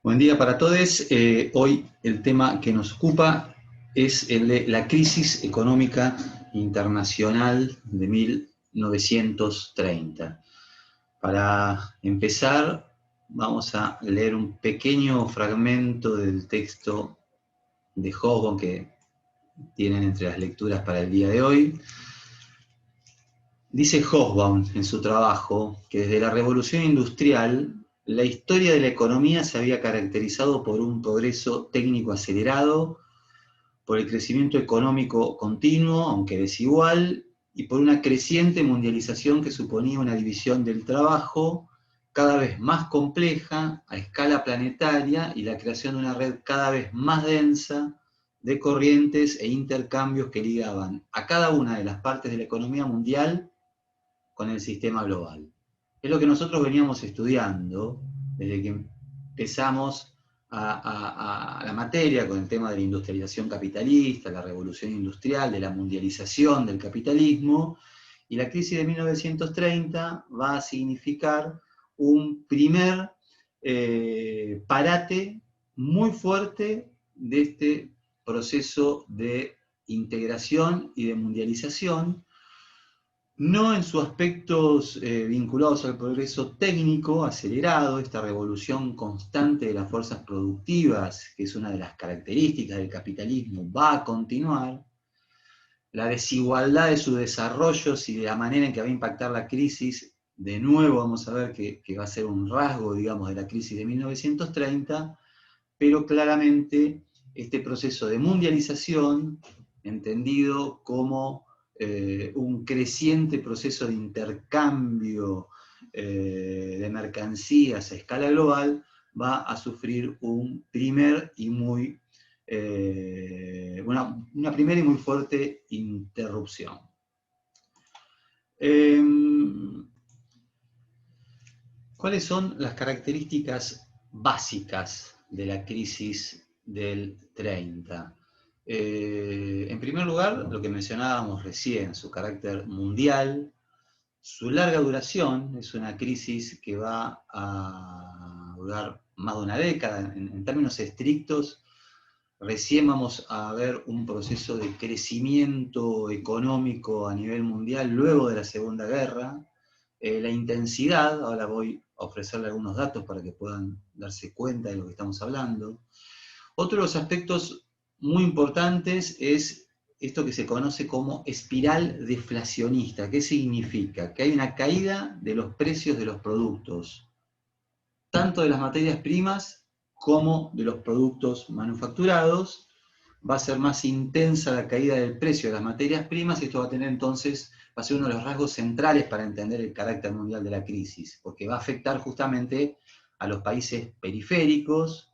Buen día para todos. Hoy el tema que nos ocupa es el de la crisis económica internacional de 1930. Para empezar, vamos a leer un pequeño fragmento del texto de Hobsbawm que tienen entre las lecturas para el día de hoy. Dice Hobsbawm en su trabajo que desde la Revolución Industrial la historia de la economía se había caracterizado por un progreso técnico acelerado, por el crecimiento económico continuo, aunque desigual, y por una creciente mundialización que suponía una división del trabajo cada vez más compleja a escala planetaria y la creación de una red cada vez más densa de corrientes e intercambios que ligaban a cada una de las partes de la economía mundial con el sistema global. Es lo que nosotros veníamos estudiando desde que empezamos a la materia con el tema de la industrialización capitalista, la revolución industrial, de la mundialización del capitalismo, y la crisis de 1930 va a significar un primer parate muy fuerte de este proceso de integración y de mundialización, no en sus aspectos vinculados al progreso técnico acelerado, esta revolución constante de las fuerzas productivas, que es una de las características del capitalismo, va a continuar. La desigualdad de sus desarrollos y de la manera en que va a impactar la crisis, de nuevo vamos a ver que va a ser un rasgo, digamos, de la crisis de 1930, pero claramente este proceso de mundialización, entendido como un creciente proceso de intercambio de mercancías a escala global, va a sufrir un primer y muy, una primera y muy fuerte interrupción. ¿Cuáles son las características básicas de la crisis del 30? En primer lugar, lo que mencionábamos recién, su carácter mundial, su larga duración, es una crisis que va a durar más de una década. En términos estrictos, recién vamos a ver un proceso de crecimiento económico a nivel mundial luego de la Segunda Guerra. La intensidad, ahora voy a ofrecerle algunos datos para que puedan darse cuenta de lo que estamos hablando. Otro de los aspectos muy importantes es esto que se conoce como espiral deflacionista. ¿Qué significa? Que hay una caída de los precios de los productos, tanto de las materias primas como de los productos manufacturados. Va a ser más intensa la caída del precio de las materias primas y esto va a tener entonces, va a ser uno de los rasgos centrales para entender el carácter mundial de la crisis, porque va a afectar justamente a los países periféricos,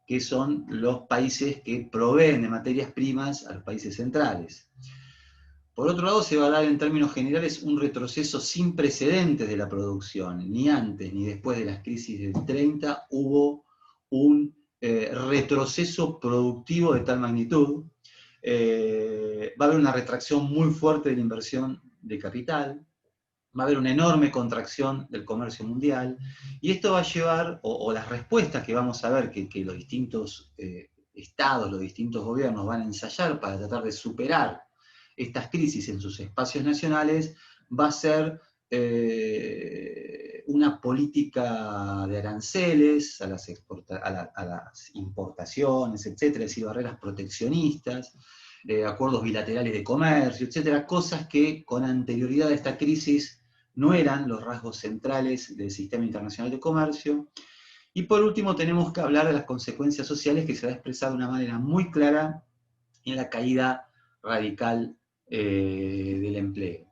que son los países que proveen de materias primas a los países centrales. Por otro lado, se va a dar en términos generales un retroceso sin precedentes de la producción. Ni antes ni después de las crisis del 30 hubo un retroceso productivo de tal magnitud. Va a haber una retracción muy fuerte de la inversión de capital, va a haber una enorme contracción del comercio mundial, y esto va a llevar, o las respuestas que vamos a ver que los distintos estados, los distintos gobiernos van a ensayar para tratar de superar estas crisis en sus espacios nacionales, va a ser una política de aranceles a las importaciones, etcétera, es decir, barreras proteccionistas, acuerdos bilaterales de comercio, etcétera, cosas que con anterioridad a esta crisis no eran los rasgos centrales del sistema internacional de comercio. Y por último tenemos que hablar de las consecuencias sociales, que se va a expresar de una manera muy clara en la caída radical del empleo.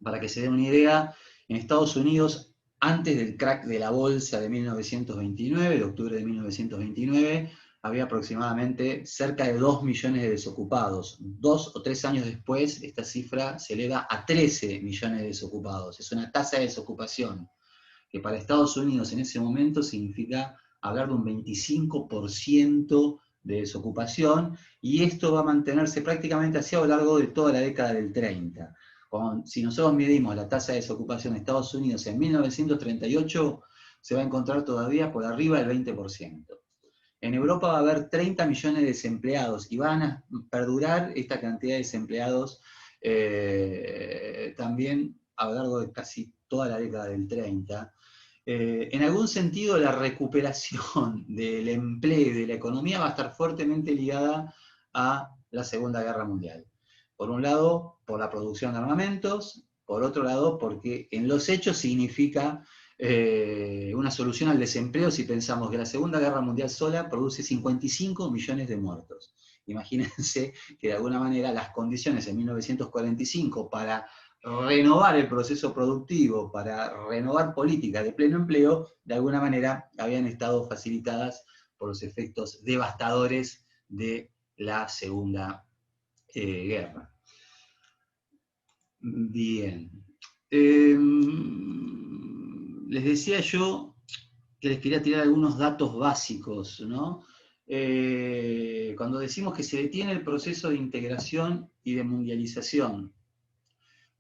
Para que se den una idea, en Estados Unidos, antes del crack de la bolsa de 1929, de octubre de 1929, había aproximadamente cerca de 2 millones de desocupados. 2 o 3 años después, esta cifra se eleva a 13 millones de desocupados. Es una tasa de desocupación que para Estados Unidos en ese momento significa hablar de un 25% de desocupación, y esto va a mantenerse prácticamente así a lo largo de toda la década del 30. Si nosotros medimos la tasa de desocupación de Estados Unidos en 1938, se va a encontrar todavía por arriba del 20%. En Europa va a haber 30 millones de desempleados y van a perdurar esta cantidad de desempleados también a lo largo de casi toda la década del 30. En algún sentido, la recuperación del empleo y de la economía va a estar fuertemente ligada a la Segunda Guerra Mundial. Por un lado, por la producción de armamentos, por otro lado, porque en los hechos significa una solución al desempleo si pensamos que la Segunda Guerra Mundial sola produce 55 millones de muertos. Imagínense que de alguna manera las condiciones en 1945 para renovar el proceso productivo, para renovar políticas de pleno empleo, de alguna manera habían estado facilitadas por los efectos devastadores de la Segunda Guerra. Bien. Les decía yo que les quería tirar algunos datos básicos, ¿no? Cuando decimos que se detiene el proceso de integración y de mundialización,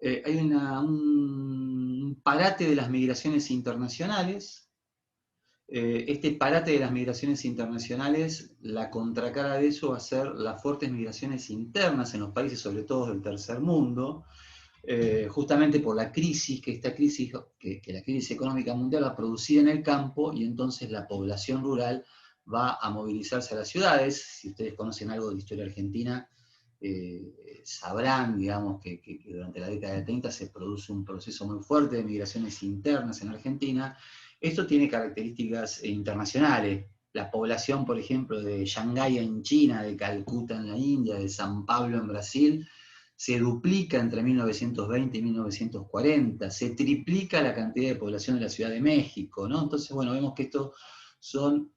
hay un parate de las migraciones internacionales. Este parate de las migraciones internacionales, la contracara de eso va a ser las fuertes migraciones internas en los países, sobre todo del tercer mundo, justamente por la crisis, que la crisis económica mundial va a producir en el campo, y entonces la población rural va a movilizarse a las ciudades. Si ustedes conocen algo de la historia argentina, sabrán, digamos, que durante la década del 30 se produce un proceso muy fuerte de migraciones internas en Argentina. Esto tiene características internacionales. La población, por ejemplo, de Shanghái en China, de Calcuta en la India, de San Pablo en Brasil, se duplica entre 1920 y 1940, se triplica la cantidad de población de la Ciudad de México, ¿no? Entonces, bueno, vemos que estos son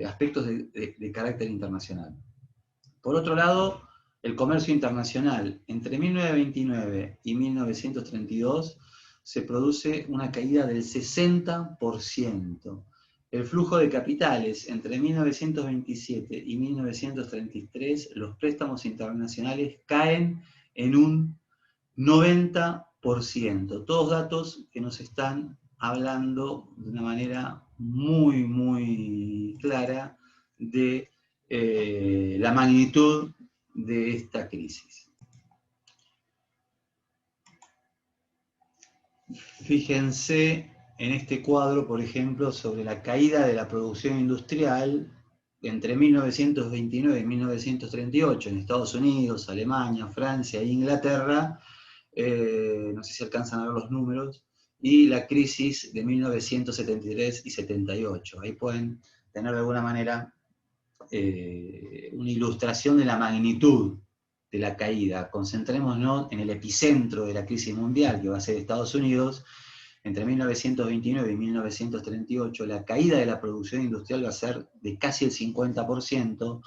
aspectos de carácter internacional. Por otro lado, el comercio internacional. Entre 1929 y 1932 se produce una caída del 60%. El flujo de capitales. Entre 1927 y 1933, los préstamos internacionales caen en un 90%. Todos datos que nos están hablando de una manera muy, muy clara de la magnitud de esta crisis. Fíjense en este cuadro, por ejemplo, sobre la caída de la producción industrial entre 1929 y 1938 en Estados Unidos, Alemania, Francia e Inglaterra. No sé si alcanzan a ver los números, y la crisis de 1973 y 78. Ahí pueden tener de alguna manera una ilustración de la magnitud de la caída. Concentrémonos en el epicentro de la crisis mundial, que va a ser Estados Unidos. Entre 1929 y 1938, la caída de la producción industrial va a ser de casi el 50%.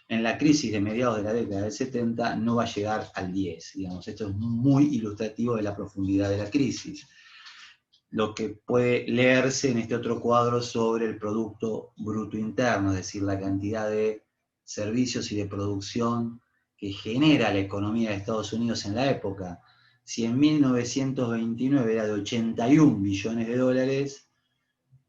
En la crisis de mediados de la década del 70 no va a llegar al 10%. Digamos, esto es muy ilustrativo de la profundidad de la crisis. Lo que puede leerse en este otro cuadro sobre el Producto Bruto Interno, es decir, la cantidad de servicios y de producción que genera la economía de Estados Unidos en la época. Si en 1929 era de 81 billones de dólares,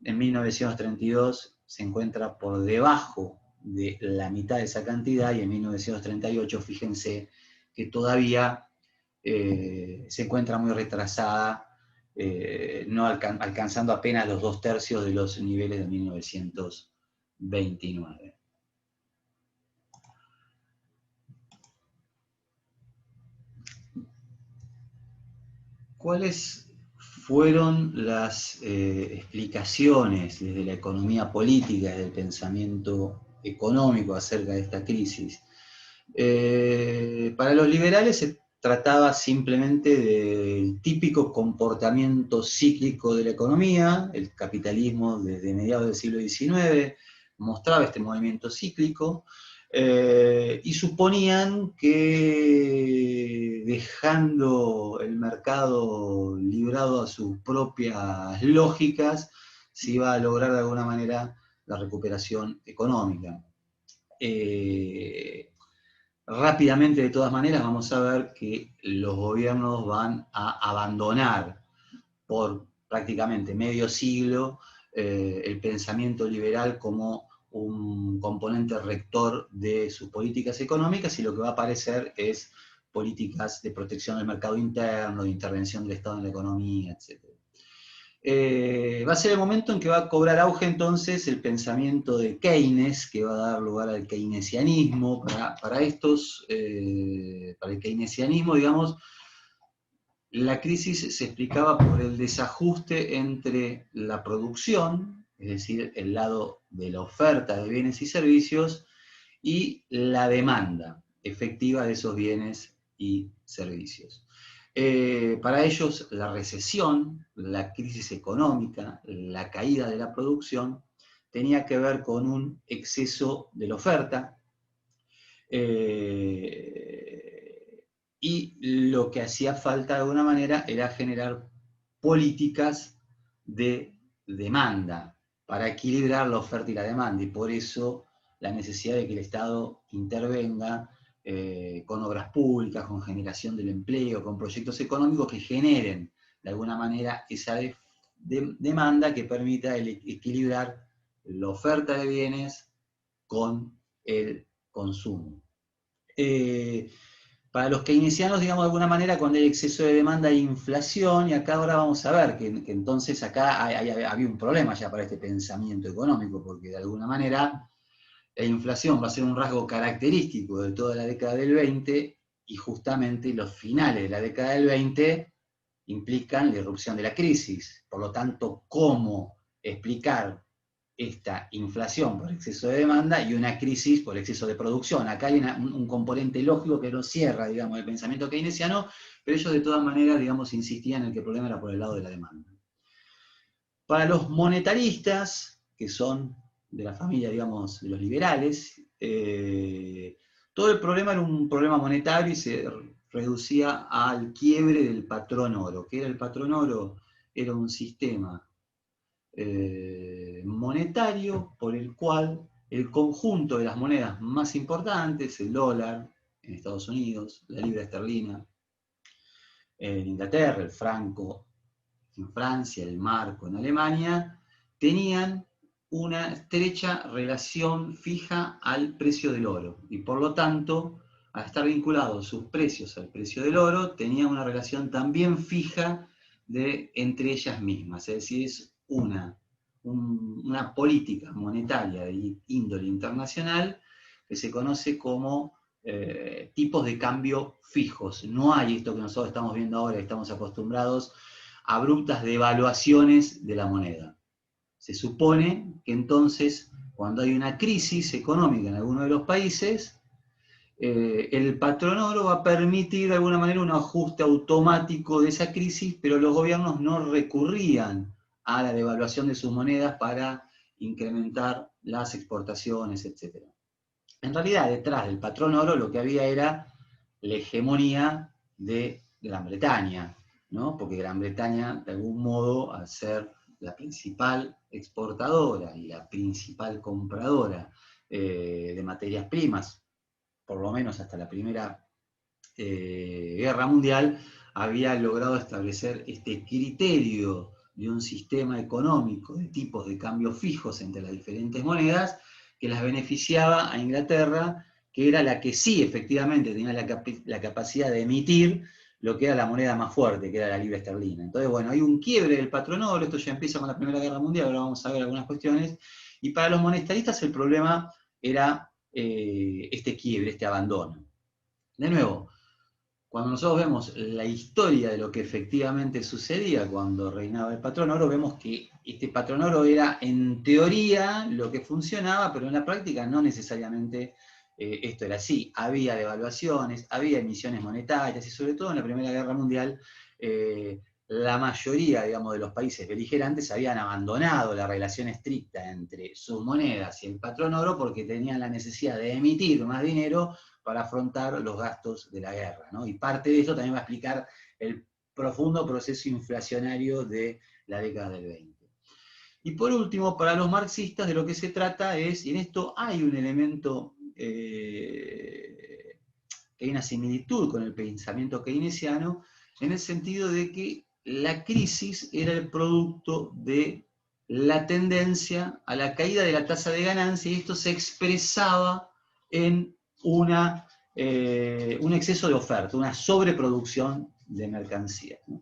en 1932 se encuentra por debajo de la mitad de esa cantidad, y en 1938, fíjense que todavía se encuentra muy retrasada, no alcanzando apenas los 2/3 de los niveles de 1929. ¿Cuáles fueron las explicaciones desde la economía política, desde el pensamiento económico acerca de esta crisis? Para los liberales se trataba simplemente del típico comportamiento cíclico de la economía. El capitalismo desde mediados del siglo XIX mostraba este movimiento cíclico, y suponían que dejando el mercado librado a sus propias lógicas se iba a lograr de alguna manera la recuperación económica. Rápidamente, de todas maneras, vamos a ver que los gobiernos van a abandonar por prácticamente medio siglo el pensamiento liberal como un componente rector de sus políticas económicas, y lo que va a aparecer es políticas de protección del mercado interno, de intervención del Estado en la economía, etc. Va a ser el momento en que va a cobrar auge entonces el pensamiento de Keynes, que va a dar lugar al keynesianismo. Para el keynesianismo, digamos, la crisis se explicaba por el desajuste entre la producción, es decir, el lado de la oferta de bienes y servicios, y la demanda efectiva de esos bienes y servicios. Para ellos, la recesión, la crisis económica, la caída de la producción, tenía que ver con un exceso de la oferta, y lo que hacía falta de alguna manera era generar políticas de demanda para equilibrar la oferta y la demanda, y por eso la necesidad de que el Estado intervenga con obras públicas, con generación del empleo, con proyectos económicos que generen de alguna manera esa demanda que permita equilibrar la oferta de bienes con el consumo. Para los keynesianos, digamos, de alguna manera, cuando hay exceso de demanda hay inflación, y acá ahora vamos a ver que entonces acá había un problema ya para este pensamiento económico, porque de alguna manera la inflación va a ser un rasgo característico de toda la década del 20, y justamente los finales de la década del 20 implican la irrupción de la crisis. Por lo tanto, ¿cómo explicar esta inflación por exceso de demanda y una crisis por exceso de producción? Acá hay un componente lógico que no cierra, digamos, el pensamiento keynesiano, pero ellos de todas maneras, digamos, insistían en que el problema era por el lado de la demanda. Para los monetaristas, que son de la familia, digamos, de los liberales, todo el problema era un problema monetario y se reducía al quiebre del patrón oro. ¿Qué era el patrón oro? Era un sistema monetario por el cual el conjunto de las monedas más importantes, el dólar en Estados Unidos, la libra esterlina en Inglaterra, el franco en Francia, el marco en Alemania, tenían una estrecha relación fija al precio del oro, y por lo tanto, al estar vinculados sus precios al precio del oro, tenían una relación también fija entre ellas mismas, es decir, es una política monetaria de índole internacional que se conoce como tipos de cambio fijos. No hay esto que nosotros estamos viendo ahora, que estamos acostumbrados, abruptas devaluaciones de la moneda. Se supone que entonces, cuando hay una crisis económica en alguno de los países, el patrón oro va a permitir de alguna manera un ajuste automático de esa crisis, pero los gobiernos no recurrían a la devaluación de sus monedas para incrementar las exportaciones, etc. En realidad, detrás del patrón oro lo que había era la hegemonía de Gran Bretaña, ¿no? Porque Gran Bretaña, de algún modo, al ser la principal exportadora y la principal compradora de materias primas, por lo menos hasta la Primera Guerra Mundial, había logrado establecer este criterio de un sistema económico de tipos de cambio fijos entre las diferentes monedas, que las beneficiaba a Inglaterra, que era la que sí efectivamente tenía la capacidad de emitir lo que era la moneda más fuerte, que era la libra esterlina. Entonces, bueno, hay un quiebre del patrón oro, esto ya empieza con la Primera Guerra Mundial, ahora vamos a ver algunas cuestiones, y para los monetaristas el problema era este quiebre, este abandono. De nuevo, cuando nosotros vemos la historia de lo que efectivamente sucedía cuando reinaba el patrón oro, vemos que este patrón oro era en teoría lo que funcionaba, pero en la práctica no necesariamente esto era así. Había devaluaciones, había emisiones monetarias, y sobre todo en la Primera Guerra Mundial la mayoría, digamos, de los países beligerantes habían abandonado la relación estricta entre sus monedas y el patrón oro porque tenían la necesidad de emitir más dinero para afrontar los gastos de la guerra, ¿no? Y parte de eso también va a explicar el profundo proceso inflacionario de la década del 20. Y por último, para los marxistas de lo que se trata es, y en esto hay un elemento que hay una similitud con el pensamiento keynesiano, en el sentido de que la crisis era el producto de la tendencia a la caída de la tasa de ganancia, y esto se expresaba en un exceso de oferta, una sobreproducción de mercancías, ¿no?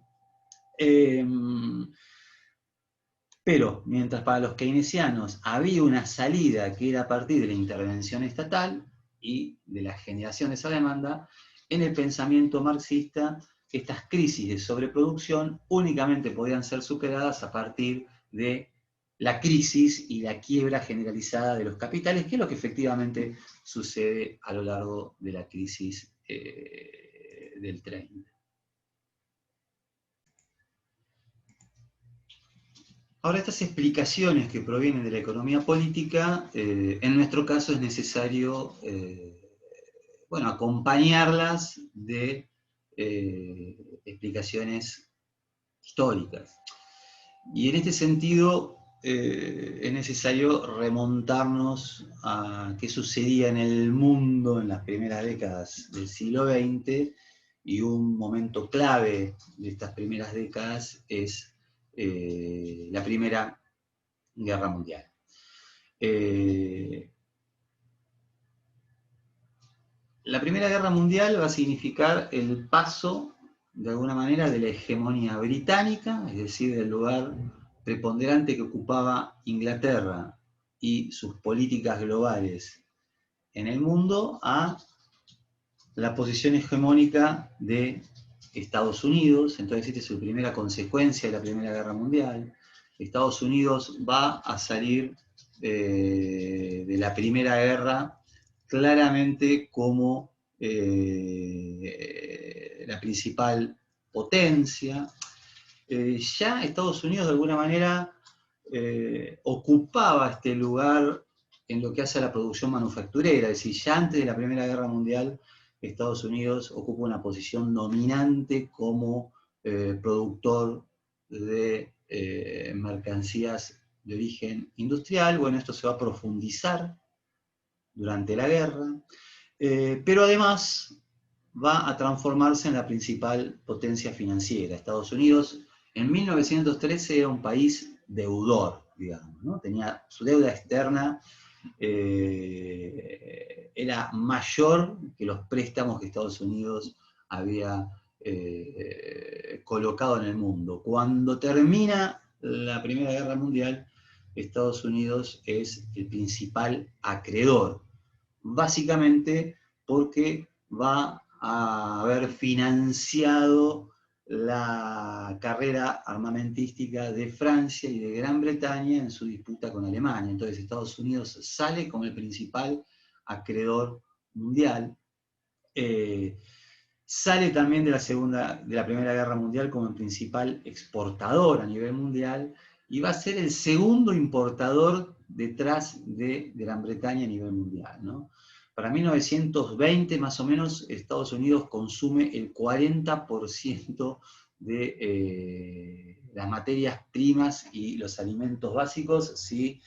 Pero mientras para los keynesianos había una salida que era a partir de la intervención estatal y de la generación de esa demanda, en el pensamiento marxista estas crisis de sobreproducción únicamente podían ser superadas a partir de la crisis y la quiebra generalizada de los capitales, que es lo que efectivamente sucede a lo largo de la crisis del 30. Ahora, estas explicaciones que provienen de la economía política, en nuestro caso es necesario bueno, acompañarlas de explicaciones históricas. Y en este sentido es necesario remontarnos a qué sucedía en el mundo en las primeras décadas del siglo XX, y un momento clave de estas primeras décadas es la Primera Guerra Mundial. La Primera Guerra Mundial va a significar el paso, de alguna manera, de la hegemonía británica, es decir, del lugar preponderante que ocupaba Inglaterra y sus políticas globales en el mundo, a la posición hegemónica de Estados Unidos. Entonces, esta es su primera consecuencia de la Primera Guerra Mundial. Estados Unidos va a salir de la Primera Guerra claramente como la principal potencia. Ya Estados Unidos de alguna manera ocupaba este lugar en lo que hace a la producción manufacturera, es decir, ya antes de la Primera Guerra Mundial Estados Unidos ocupa una posición dominante como productor de mercancías de origen industrial. Bueno, esto se va a profundizar durante la guerra, pero además va a transformarse en la principal potencia financiera. Estados Unidos en 1913 era un país deudor, digamos, ¿no? Tenía su deuda externa, era mayor que los préstamos que Estados Unidos había colocado en el mundo. Cuando termina la Primera Guerra Mundial, Estados Unidos es el principal acreedor, básicamente porque va a haber financiado la carrera armamentística de Francia y de Gran Bretaña en su disputa con Alemania. Entonces Estados Unidos sale como el principal acreedor mundial. Sale también de la Primera Guerra Mundial como el principal exportador a nivel mundial, y va a ser el segundo importador detrás de Gran Bretaña a nivel mundial, ¿no? Para 1920, más o menos, Estados Unidos consume el 40% de las materias primas y los alimentos básicos, si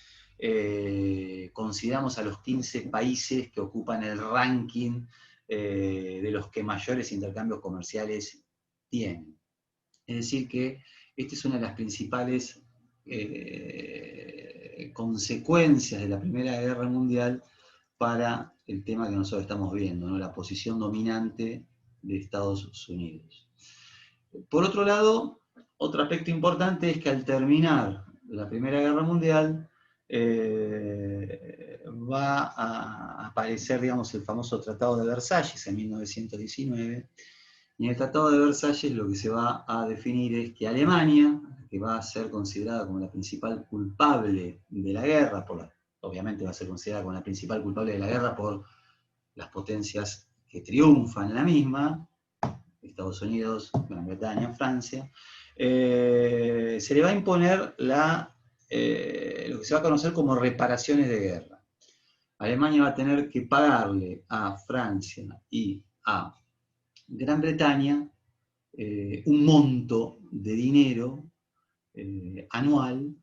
consideramos a los 15 países que ocupan el ranking de los que mayores intercambios comerciales tienen. Es decir, que esta es una de las principales consecuencias de la Primera Guerra Mundial para el tema que nosotros estamos viendo, ¿no? La posición dominante de Estados Unidos. Por otro lado, otro aspecto importante es que al terminar la Primera Guerra Mundial, va a aparecer, digamos, el famoso Tratado de Versalles en 1919, y en el Tratado de Versalles lo que se va a definir es que Alemania, que va a ser considerada como la principal culpable de la guerra, obviamente va a ser considerada como la principal culpable de la guerra por las potencias que triunfan en la misma, Estados Unidos, Gran Bretaña, Francia, se le va a imponer lo que se va a conocer como reparaciones de guerra. Alemania va a tener que pagarle a Francia y a Gran Bretaña un monto de dinero anual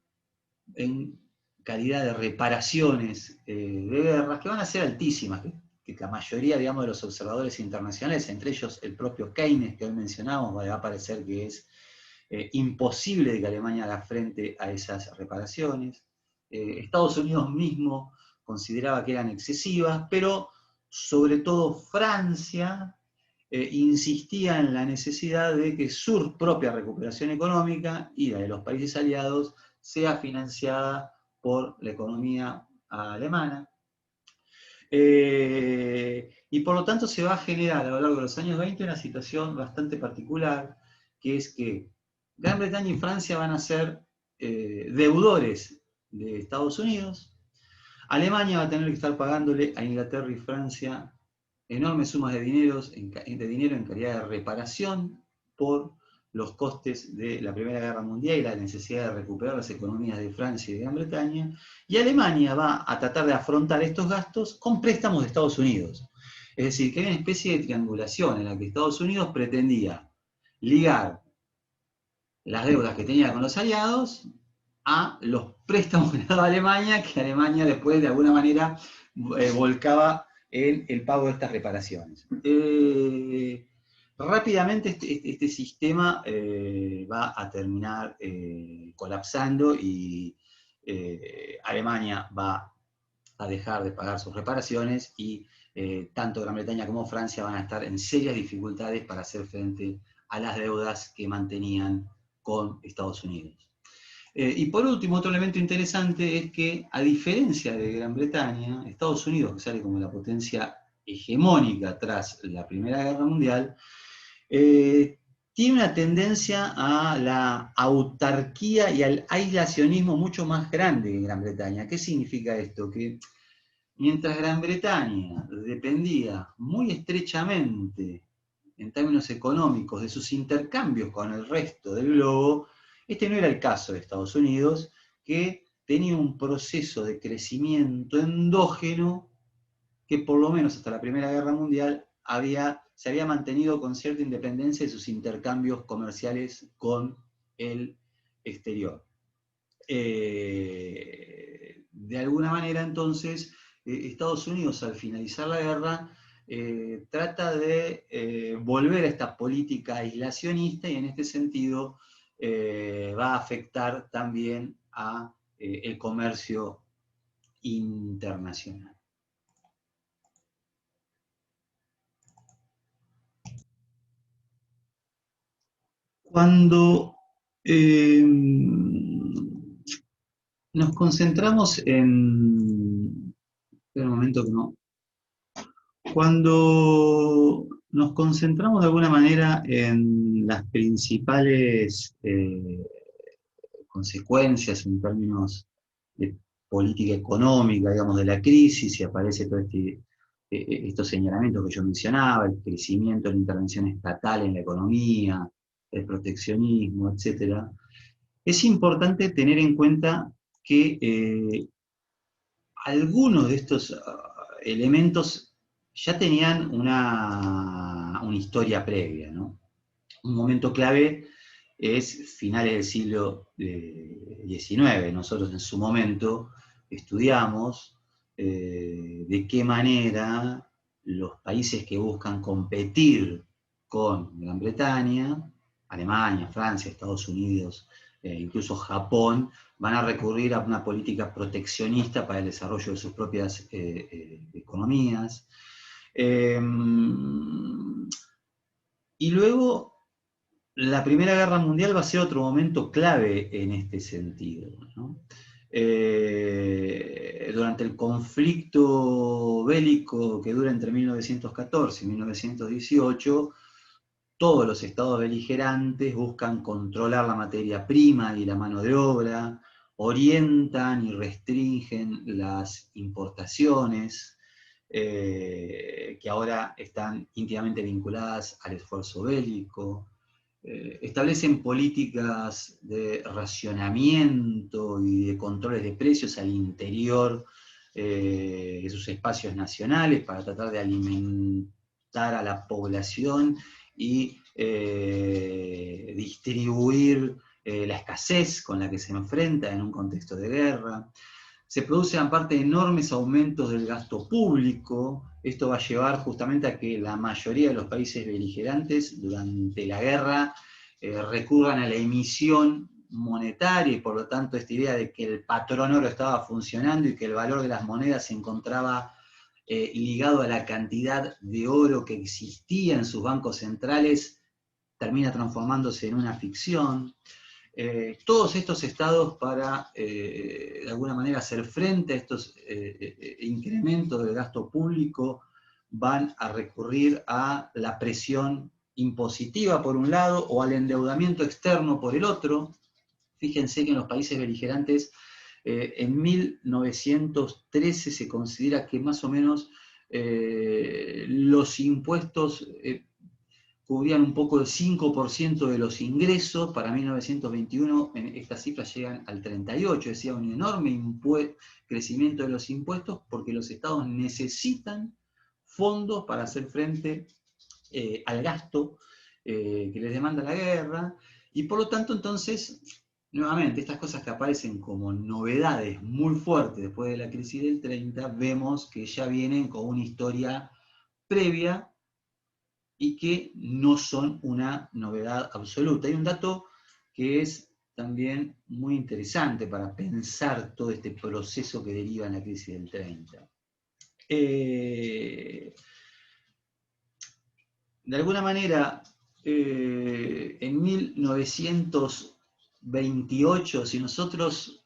en calidad de reparaciones de guerras, que van a ser altísimas, que la mayoría, digamos, de los observadores internacionales, entre ellos el propio Keynes que hoy mencionamos, va a parecer que es imposible de que Alemania haga frente a esas reparaciones. Estados Unidos mismo consideraba que eran excesivas, pero sobre todo Francia insistía en la necesidad de que su propia recuperación económica y la de los países aliados sea financiada por la economía alemana. Y por lo tanto se va a generar a lo largo de los años 20 una situación bastante particular, que es que Gran Bretaña y Francia van a ser deudores de Estados Unidos. Alemania va a tener que estar pagándole a Inglaterra y Francia enormes sumas de dinero en calidad de reparación por los costes de la Primera Guerra Mundial y la necesidad de recuperar las economías de Francia y de Gran Bretaña, y Alemania va a tratar de afrontar estos gastos con préstamos de Estados Unidos. Es decir, que hay una especie de triangulación en la que Estados Unidos pretendía ligar las deudas que tenía con los aliados a los préstamos que daba Alemania, que Alemania después de alguna manera volcaba en el pago de estas reparaciones. Rápidamente este sistema va a terminar colapsando y Alemania va a dejar de pagar sus reparaciones y tanto Gran Bretaña como Francia van a estar en serias dificultades para hacer frente a las deudas que mantenían con Estados Unidos. Y por último, otro elemento interesante es que, a diferencia de Gran Bretaña, Estados Unidos, que sale como la potencia hegemónica tras la Primera Guerra Mundial, tiene una tendencia a la autarquía y al aislacionismo mucho más grande que Gran Bretaña. ¿Qué significa esto? Que mientras Gran Bretaña dependía muy estrechamente, en términos económicos, de sus intercambios con el resto del globo, este no era el caso de Estados Unidos, que tenía un proceso de crecimiento endógeno que por lo menos hasta la Primera Guerra Mundial se había mantenido con cierta independencia de sus intercambios comerciales con el exterior. De alguna manera, entonces, Estados Unidos, al finalizar la guerra, trata de volver a esta política aislacionista y en este sentido va a afectar también a el comercio internacional. Cuando nos concentramos en... Espera un momento que no... Cuando nos concentramos de alguna manera en las principales consecuencias en términos de política económica, digamos, de la crisis, y aparece todo estos señalamientos que yo mencionaba, el crecimiento de la intervención estatal en la economía, el proteccionismo, etc., es importante tener en cuenta que algunos de estos elementos ya tenían una historia previa, ¿no? Un momento clave es finales del siglo XIX. Nosotros en su momento estudiamos de qué manera los países que buscan competir con Gran Bretaña, Alemania, Francia, Estados Unidos, incluso Japón, van a recurrir a una política proteccionista para el desarrollo de sus propias economías. Y luego, la Primera Guerra Mundial va a ser otro momento clave en este sentido, ¿no? Durante el conflicto bélico que dura entre 1914 y 1918, todos los estados beligerantes buscan controlar la materia prima y la mano de obra, orientan y restringen las importaciones, que ahora están íntimamente vinculadas al esfuerzo bélico, establecen políticas de racionamiento y de controles de precios al interior de sus espacios nacionales para tratar de alimentar a la población y distribuir la escasez con la que se enfrenta en un contexto de guerra. Se producen aparte enormes aumentos del gasto público. Esto va a llevar justamente a que la mayoría de los países beligerantes durante la guerra recurran a la emisión monetaria, y por lo tanto esta idea de que el patrón oro estaba funcionando y que el valor de las monedas se encontraba ligado a la cantidad de oro que existía en sus bancos centrales, termina transformándose en una ficción. Todos estos estados para, de alguna manera, hacer frente a estos incrementos del gasto público, van a recurrir a la presión impositiva por un lado, o al endeudamiento externo por el otro. Fíjense que en los países beligerantes, en 1913 se considera que más o menos los impuestos cubrían un poco el 5% de los ingresos. Para 1921 estas cifras llegan al 38%, es decir, un enorme crecimiento de los impuestos, porque los estados necesitan fondos para hacer frente al gasto que les demanda la guerra, y por lo tanto entonces, nuevamente, estas cosas que aparecen como novedades muy fuertes después de la crisis del 30, vemos que ya vienen con una historia previa y que no son una novedad absoluta. Hay un dato que es también muy interesante para pensar todo este proceso que deriva en la crisis del 30. De alguna manera, en 1928, si nosotros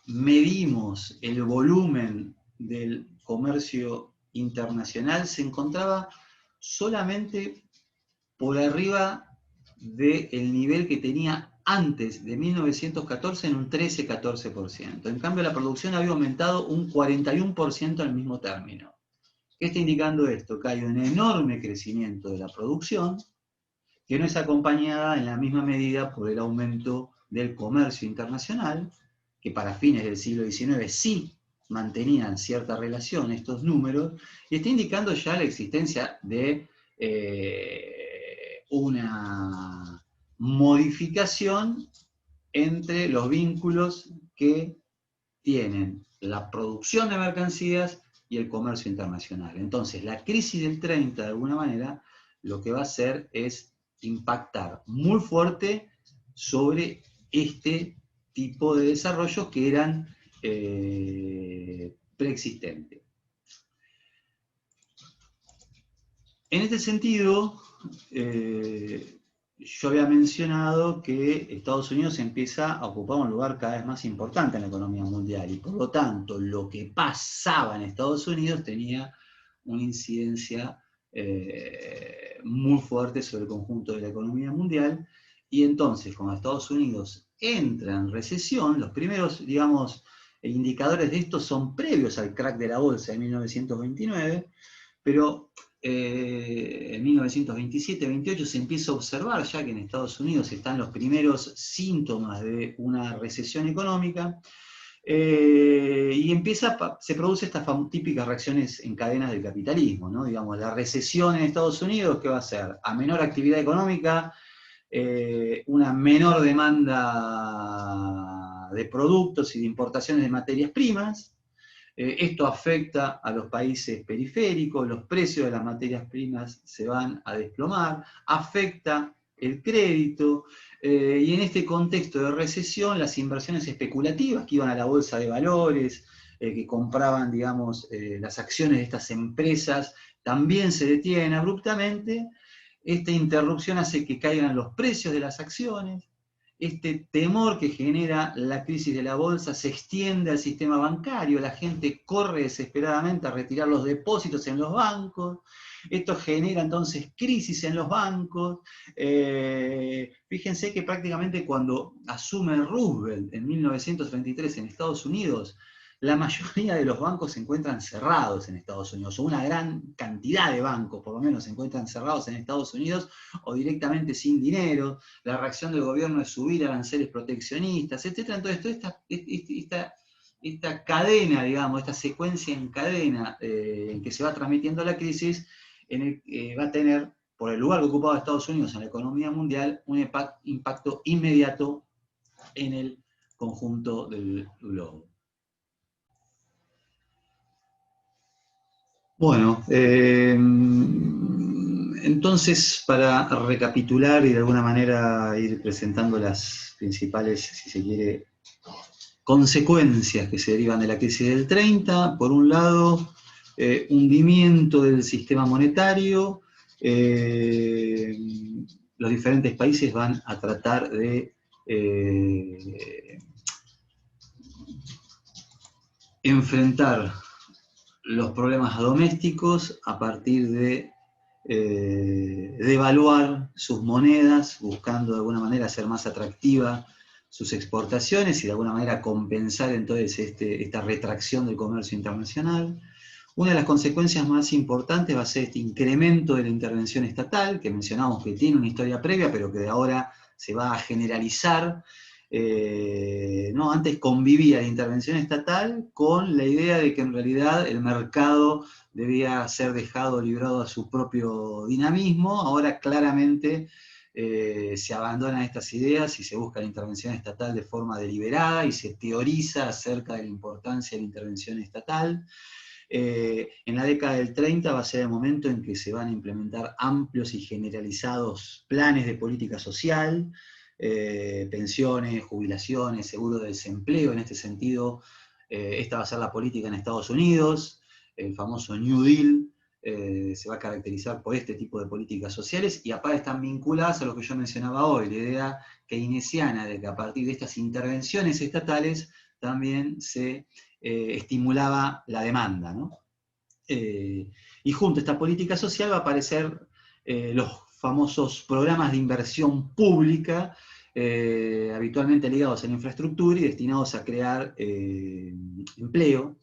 medimos el volumen del comercio internacional, se encontraba solamente por arriba del nivel que tenía antes de 1914, en un 13-14%. En cambio, la producción había aumentado un 41% al mismo término. ¿Qué está indicando esto? Que hay un enorme crecimiento de la producción, que no es acompañada en la misma medida por el aumento del comercio internacional, que para fines del siglo XIX sí mantenían cierta relación estos números, y está indicando ya la existencia de una modificación entre los vínculos que tienen la producción de mercancías y el comercio internacional. Entonces, la crisis del 30, de alguna manera, lo que va a hacer es impactar muy fuerte sobre este tipo de desarrollos que eran preexistentes. En este sentido, yo había mencionado que Estados Unidos empieza a ocupar un lugar cada vez más importante en la economía mundial, y por lo tanto lo que pasaba en Estados Unidos tenía una incidencia muy fuerte sobre el conjunto de la economía mundial. Y entonces, cuando Estados Unidos entra en recesión, los primeros, digamos, indicadores de esto son previos al crack de la bolsa de 1929, pero en 1927-28 se empieza a observar ya que en Estados Unidos están los primeros síntomas de una recesión económica, y se produce estas típicas reacciones en cadenas del capitalismo, ¿no? Digamos, la recesión en Estados Unidos, ¿qué va a hacer? A menor actividad económica, una menor demanda de productos y de importaciones de materias primas. Esto afecta a los países periféricos, los precios de las materias primas se van a desplomar, afecta el crédito, y en este contexto de recesión, las inversiones especulativas que iban a la bolsa de valores, que compraban, digamos, las acciones de estas empresas, también se detienen abruptamente. Esta interrupción hace que caigan los precios de las acciones. Este temor que genera la crisis de la bolsa se extiende al sistema bancario, la gente corre desesperadamente a retirar los depósitos en los bancos, esto genera entonces crisis en los bancos. Fíjense que prácticamente cuando asume Roosevelt en 1933 en Estados Unidos, la mayoría de los bancos se encuentran cerrados en Estados Unidos, o una gran cantidad de bancos por lo menos se encuentran cerrados en Estados Unidos, o directamente sin dinero. La reacción del gobierno es subir aranceles proteccionistas, etc. Entonces, toda esta cadena, digamos, esta secuencia en cadena en que se va transmitiendo la crisis, va a tener, por el lugar que ocupaba Estados Unidos en la economía mundial, un impacto inmediato en el conjunto del globo. Bueno, Entonces, para recapitular y de alguna manera ir presentando las principales, si se quiere, consecuencias que se derivan de la crisis del 30, por un lado, hundimiento del sistema monetario, los diferentes países van a tratar de enfrentar los problemas domésticos a partir de devaluar sus monedas, buscando de alguna manera hacer más atractiva sus exportaciones y de alguna manera compensar entonces esta retracción del comercio internacional. Una de las consecuencias más importantes va a ser este incremento de la intervención estatal, que mencionamos que tiene una historia previa, pero que de ahora se va a generalizar. No, antes convivía la intervención estatal con la idea de que en realidad el mercado debía ser dejado librado a su propio dinamismo. Ahora claramente se abandonan estas ideas y se busca la intervención estatal de forma deliberada y se teoriza acerca de la importancia de la intervención estatal. En la década del 30 va a ser el momento en que se van a implementar amplios y generalizados planes de política social, pensiones, jubilaciones, seguro de desempleo. En este sentido, esta va a ser la política en Estados Unidos, el famoso New Deal. Se va a caracterizar por este tipo de políticas sociales y aparte están vinculadas a lo que yo mencionaba hoy, la idea keynesiana de que a partir de estas intervenciones estatales también se estimulaba la demanda, ¿no? Y junto a esta política social va a aparecer los famosos programas de inversión pública, habitualmente ligados a la infraestructura y destinados a crear empleo.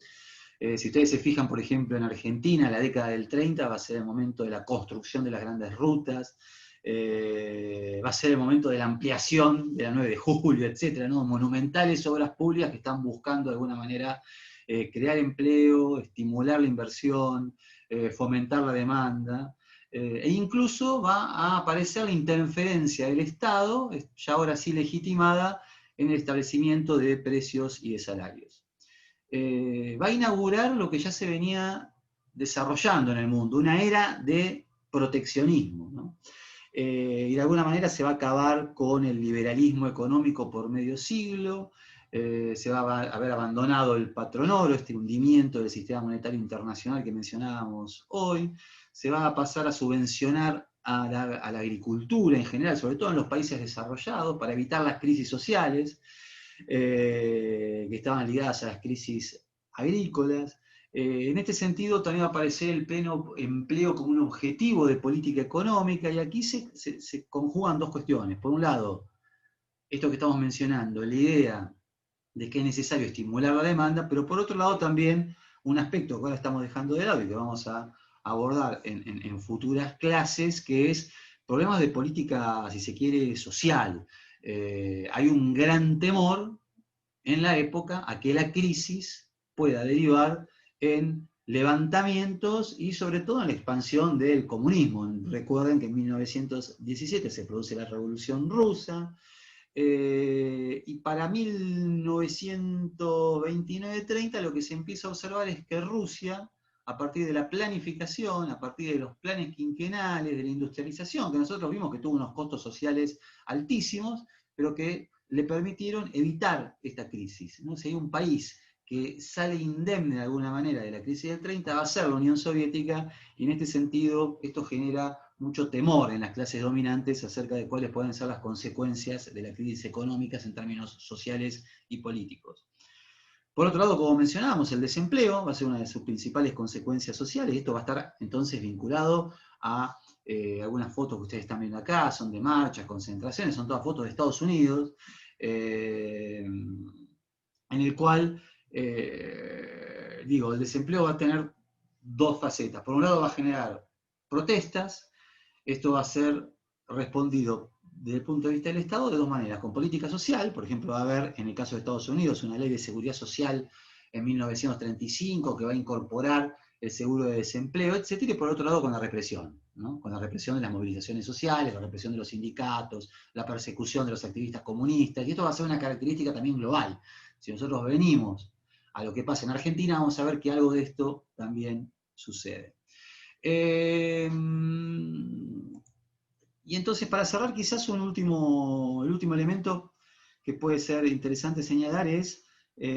Si ustedes se fijan, por ejemplo, en Argentina, la década del 30 va a ser el momento de la construcción de las grandes rutas, va a ser el momento de la ampliación de la 9 de julio, etcétera, ¿no? Monumentales obras públicas que están buscando de alguna manera crear empleo, estimular la inversión, fomentar la demanda, e incluso va a aparecer la interferencia del Estado, ya ahora sí legitimada, en el establecimiento de precios y de salarios. Va a inaugurar lo que ya se venía desarrollando en el mundo, una era de proteccionismo, ¿no? Y de alguna manera se va a acabar con el liberalismo económico por medio siglo, se va a haber abandonado el patronoro, este hundimiento del sistema monetario internacional que mencionábamos hoy, se va a pasar a subvencionar a la agricultura en general, sobre todo en los países desarrollados, para evitar las crisis sociales, que estaban ligadas a las crisis agrícolas. En este sentido también va a aparecer el pleno empleo como un objetivo de política económica, y aquí se conjugan dos cuestiones. Por un lado, esto que estamos mencionando, la idea de que es necesario estimular la demanda, pero por otro lado también un aspecto que ahora estamos dejando de lado y que vamos a abordar en futuras clases, que es problemas de política, si se quiere, social. Hay un gran temor en la época a que la crisis pueda derivar en levantamientos y sobre todo en la expansión del comunismo. Recuerden que en 1917 se produce la Revolución Rusa, y para 1929-30 lo que se empieza a observar es que Rusia, a partir de la planificación, a partir de los planes quinquenales, de la industrialización, que nosotros vimos que tuvo unos costos sociales altísimos, pero que le permitieron evitar esta crisis, ¿no? Si hay un país que sale indemne de alguna manera de la crisis del 30, va a ser la Unión Soviética, y en este sentido esto genera mucho temor en las clases dominantes acerca de cuáles pueden ser las consecuencias de las crisis económicas en términos sociales y políticos. Por otro lado, como mencionábamos, el desempleo va a ser una de sus principales consecuencias sociales, y esto va a estar entonces vinculado a algunas fotos que ustedes están viendo acá, son de marchas, concentraciones, son todas fotos de Estados Unidos, en el cual, el desempleo va a tener dos facetas. Por un lado va a generar protestas. Esto va a ser respondido desde el punto de vista del Estado de dos maneras: con política social. Por ejemplo, va a haber, en el caso de Estados Unidos, una ley de seguridad social en 1935 que va a incorporar el seguro de desempleo, etc. Y por otro lado, con la represión, ¿no? Con la represión de las movilizaciones sociales, la represión de los sindicatos, la persecución de los activistas comunistas, y esto va a ser una característica también global. Si nosotros venimos a lo que pasa en Argentina, vamos a ver que algo de esto también sucede. Y entonces, para cerrar, quizás el último elemento que puede ser interesante señalar es,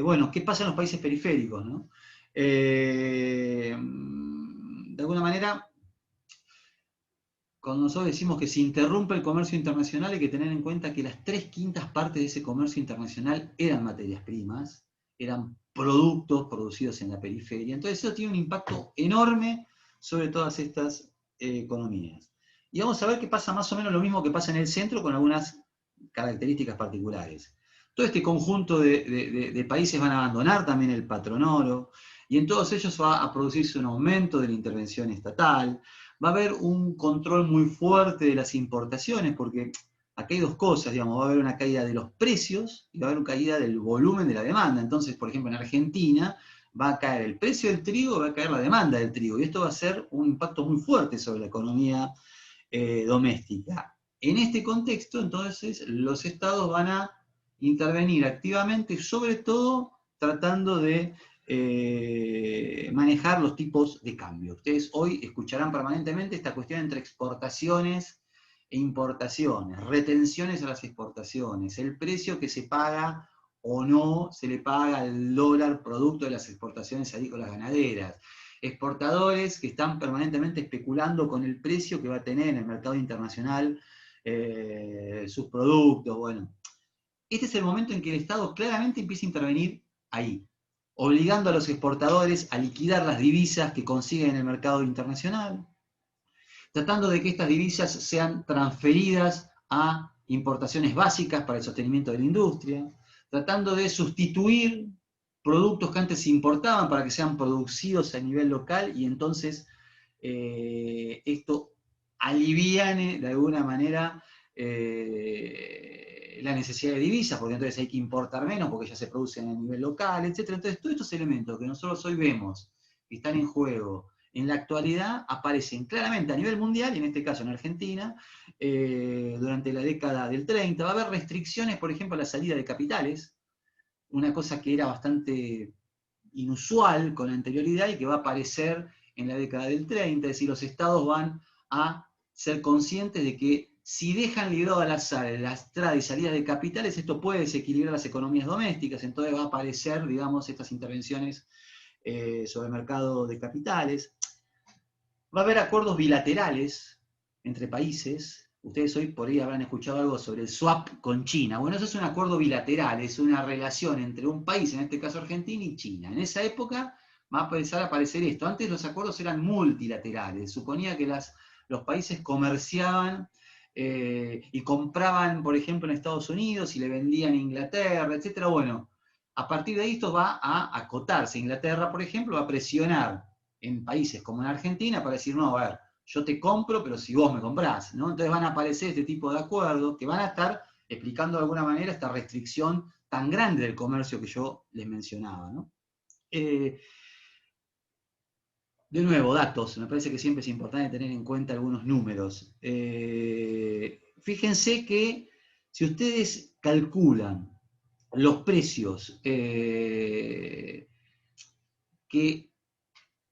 bueno, ¿qué pasa en los países periféricos, ¿no? De alguna manera, cuando nosotros decimos que se interrumpe el comercio internacional, hay que tener en cuenta que las 3/5 partes de ese comercio internacional eran materias primas, eran productos producidos en la periferia. Entonces eso tiene un impacto enorme sobre todas estas economías. Y vamos a ver que pasa más o menos lo mismo que pasa en el centro con algunas características particulares. Todo este conjunto de países van a abandonar también el patronoro, y en todos ellos va a producirse un aumento de la intervención estatal. Va a haber un control muy fuerte de las importaciones, porque aquí hay dos cosas, digamos, va a haber una caída de los precios y va a haber una caída del volumen de la demanda. Entonces, por ejemplo, en Argentina va a caer el precio del trigo, va a caer la demanda del trigo, y esto va a ser un impacto muy fuerte sobre la economía doméstica. En este contexto, entonces, los estados van a intervenir activamente, sobre todo tratando de manejar los tipos de cambio. Ustedes hoy escucharán permanentemente esta cuestión entre exportaciones e importaciones, retenciones a las exportaciones, el precio que se paga o no se le paga al dólar producto de las exportaciones agrícolas ganaderas, exportadores que están permanentemente especulando con el precio que va a tener en el mercado internacional sus productos. Bueno, este es el momento en que el Estado claramente empieza a intervenir ahí, obligando a los exportadores a liquidar las divisas que consiguen en el mercado internacional, tratando de que estas divisas sean transferidas a importaciones básicas para el sostenimiento de la industria, tratando de sustituir productos que antes se importaban para que sean producidos a nivel local, y entonces esto aliviane de alguna manera la necesidad de divisas, porque entonces hay que importar menos porque ya se producen a nivel local, etc. Entonces todos estos elementos que nosotros hoy vemos que están en juego en la actualidad aparecen claramente a nivel mundial, y en este caso en Argentina, durante la década del 30. Va a haber restricciones, por ejemplo, a la salida de capitales, una cosa que era bastante inusual con anterioridad y que va a aparecer en la década del 30, es decir, los estados van a ser conscientes de que si dejan librado al azar la entrada y salida de capitales, esto puede desequilibrar las economías domésticas, entonces va a aparecer, digamos, estas intervenciones sobre el mercado de capitales. Va a haber acuerdos bilaterales entre países. Ustedes hoy por ahí habrán escuchado algo sobre el swap con China. Bueno, eso es un acuerdo bilateral, es una relación entre un país, en este caso Argentina, y China. En esa época va a empezar a aparecer esto. Antes los acuerdos eran multilaterales. Suponía que los países comerciaban y compraban, por ejemplo, en Estados Unidos y le vendían a Inglaterra, etc. Bueno, a partir de ahí esto va a acotarse. Inglaterra, por ejemplo, va a presionar en países como en Argentina para decir, no, a ver, yo te compro, pero si vos me comprás, ¿no? Entonces van a aparecer este tipo de acuerdos que van a estar explicando de alguna manera esta restricción tan grande del comercio que yo les mencionaba, ¿no? De nuevo, datos, me parece que siempre es importante tener en cuenta algunos números. Fíjense que si ustedes calculan los precios que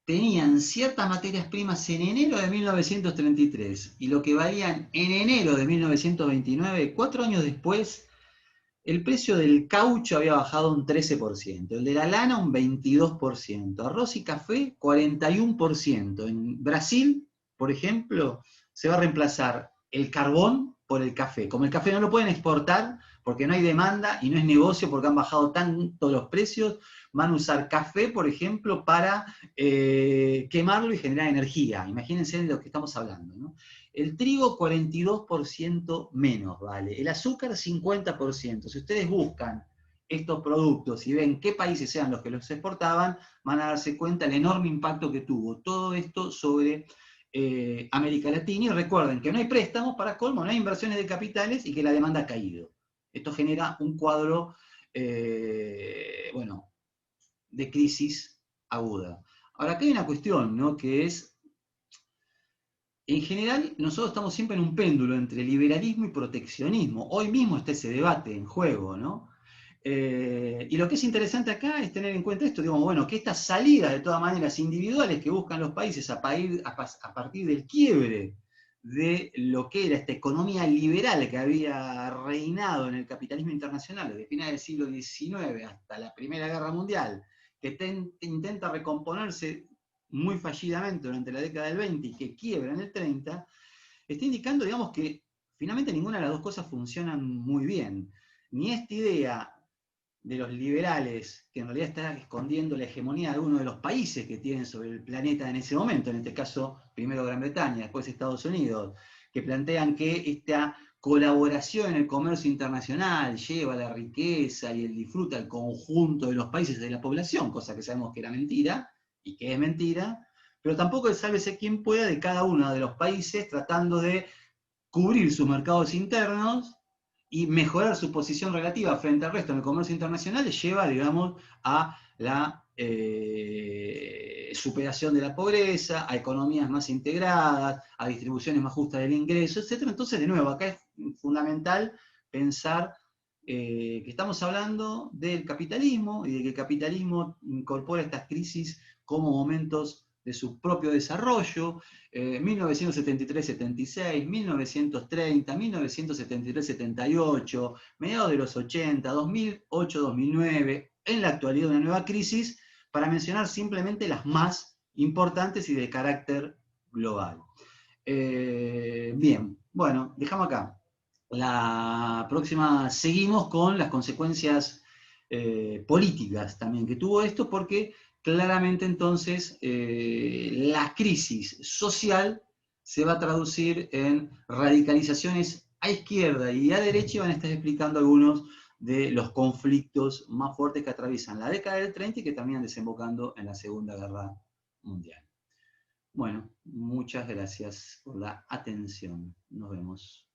tenían ciertas materias primas en enero de 1933 y lo que valían en enero de 1929, 4 años después, el precio del caucho había bajado un 13%, el de la lana un 22%, arroz y café 41%. En Brasil, por ejemplo, se va a reemplazar el carbón por el café. Como el café no lo pueden exportar porque no hay demanda y no es negocio porque han bajado tanto los precios, van a usar café, por ejemplo, para quemarlo y generar energía. Imagínense de lo que estamos hablando, ¿no? El trigo 42% menos, ¿vale? El azúcar 50%. Si ustedes buscan estos productos y ven qué países eran los que los exportaban, van a darse cuenta del enorme impacto que tuvo todo esto sobre América Latina. Y recuerden que no hay préstamos, para colmo, no hay inversiones de capitales y que la demanda ha caído. Esto genera un cuadro, bueno, de crisis aguda. Ahora, acá hay una cuestión, ¿no? Que es, en general, nosotros estamos siempre en un péndulo entre liberalismo y proteccionismo. Hoy mismo está ese debate en juego, ¿no? Y lo que es interesante acá es tener en cuenta esto, digamos, bueno, que estas salidas de todas maneras individuales que buscan los países a partir del quiebre de lo que era esta economía liberal que había reinado en el capitalismo internacional desde finales del siglo XIX hasta la Primera Guerra Mundial, que intenta recomponerse muy fallidamente durante la década del 20 y que quiebra en el 30, está indicando, digamos, que finalmente ninguna de las dos cosas funcionan muy bien. Ni esta idea de los liberales, que en realidad está escondiendo la hegemonía de algunos de los países que tienen sobre el planeta en ese momento, en este caso primero Gran Bretaña, después Estados Unidos, que plantean que esta colaboración en el comercio internacional lleva la riqueza y el disfrute al conjunto de los países de la población, cosa que sabemos que era mentira y que es mentira, pero tampoco el sálvese quien pueda de cada uno de los países tratando de cubrir sus mercados internos y mejorar su posición relativa frente al resto en el comercio internacional le lleva, digamos, a la superación de la pobreza, a economías más integradas, a distribuciones más justas del ingreso, etc. Entonces, de nuevo, acá es fundamental pensar que estamos hablando del capitalismo y de que el capitalismo incorpora estas crisis como momentos de su propio desarrollo, 1973-76, 1930, 1973-78, mediados de los 80, 2008-2009, en la actualidad una nueva crisis, para mencionar simplemente las más importantes y de carácter global. Bien, bueno, dejamos acá. La próxima seguimos con las consecuencias políticas también que tuvo esto, porque claramente entonces la crisis social se va a traducir en radicalizaciones a izquierda y a derecha, y van a estar explicando algunos de los conflictos más fuertes que atraviesan la década del 30 y que terminan desembocando en la Segunda Guerra Mundial. Bueno, muchas gracias por la atención. Nos vemos.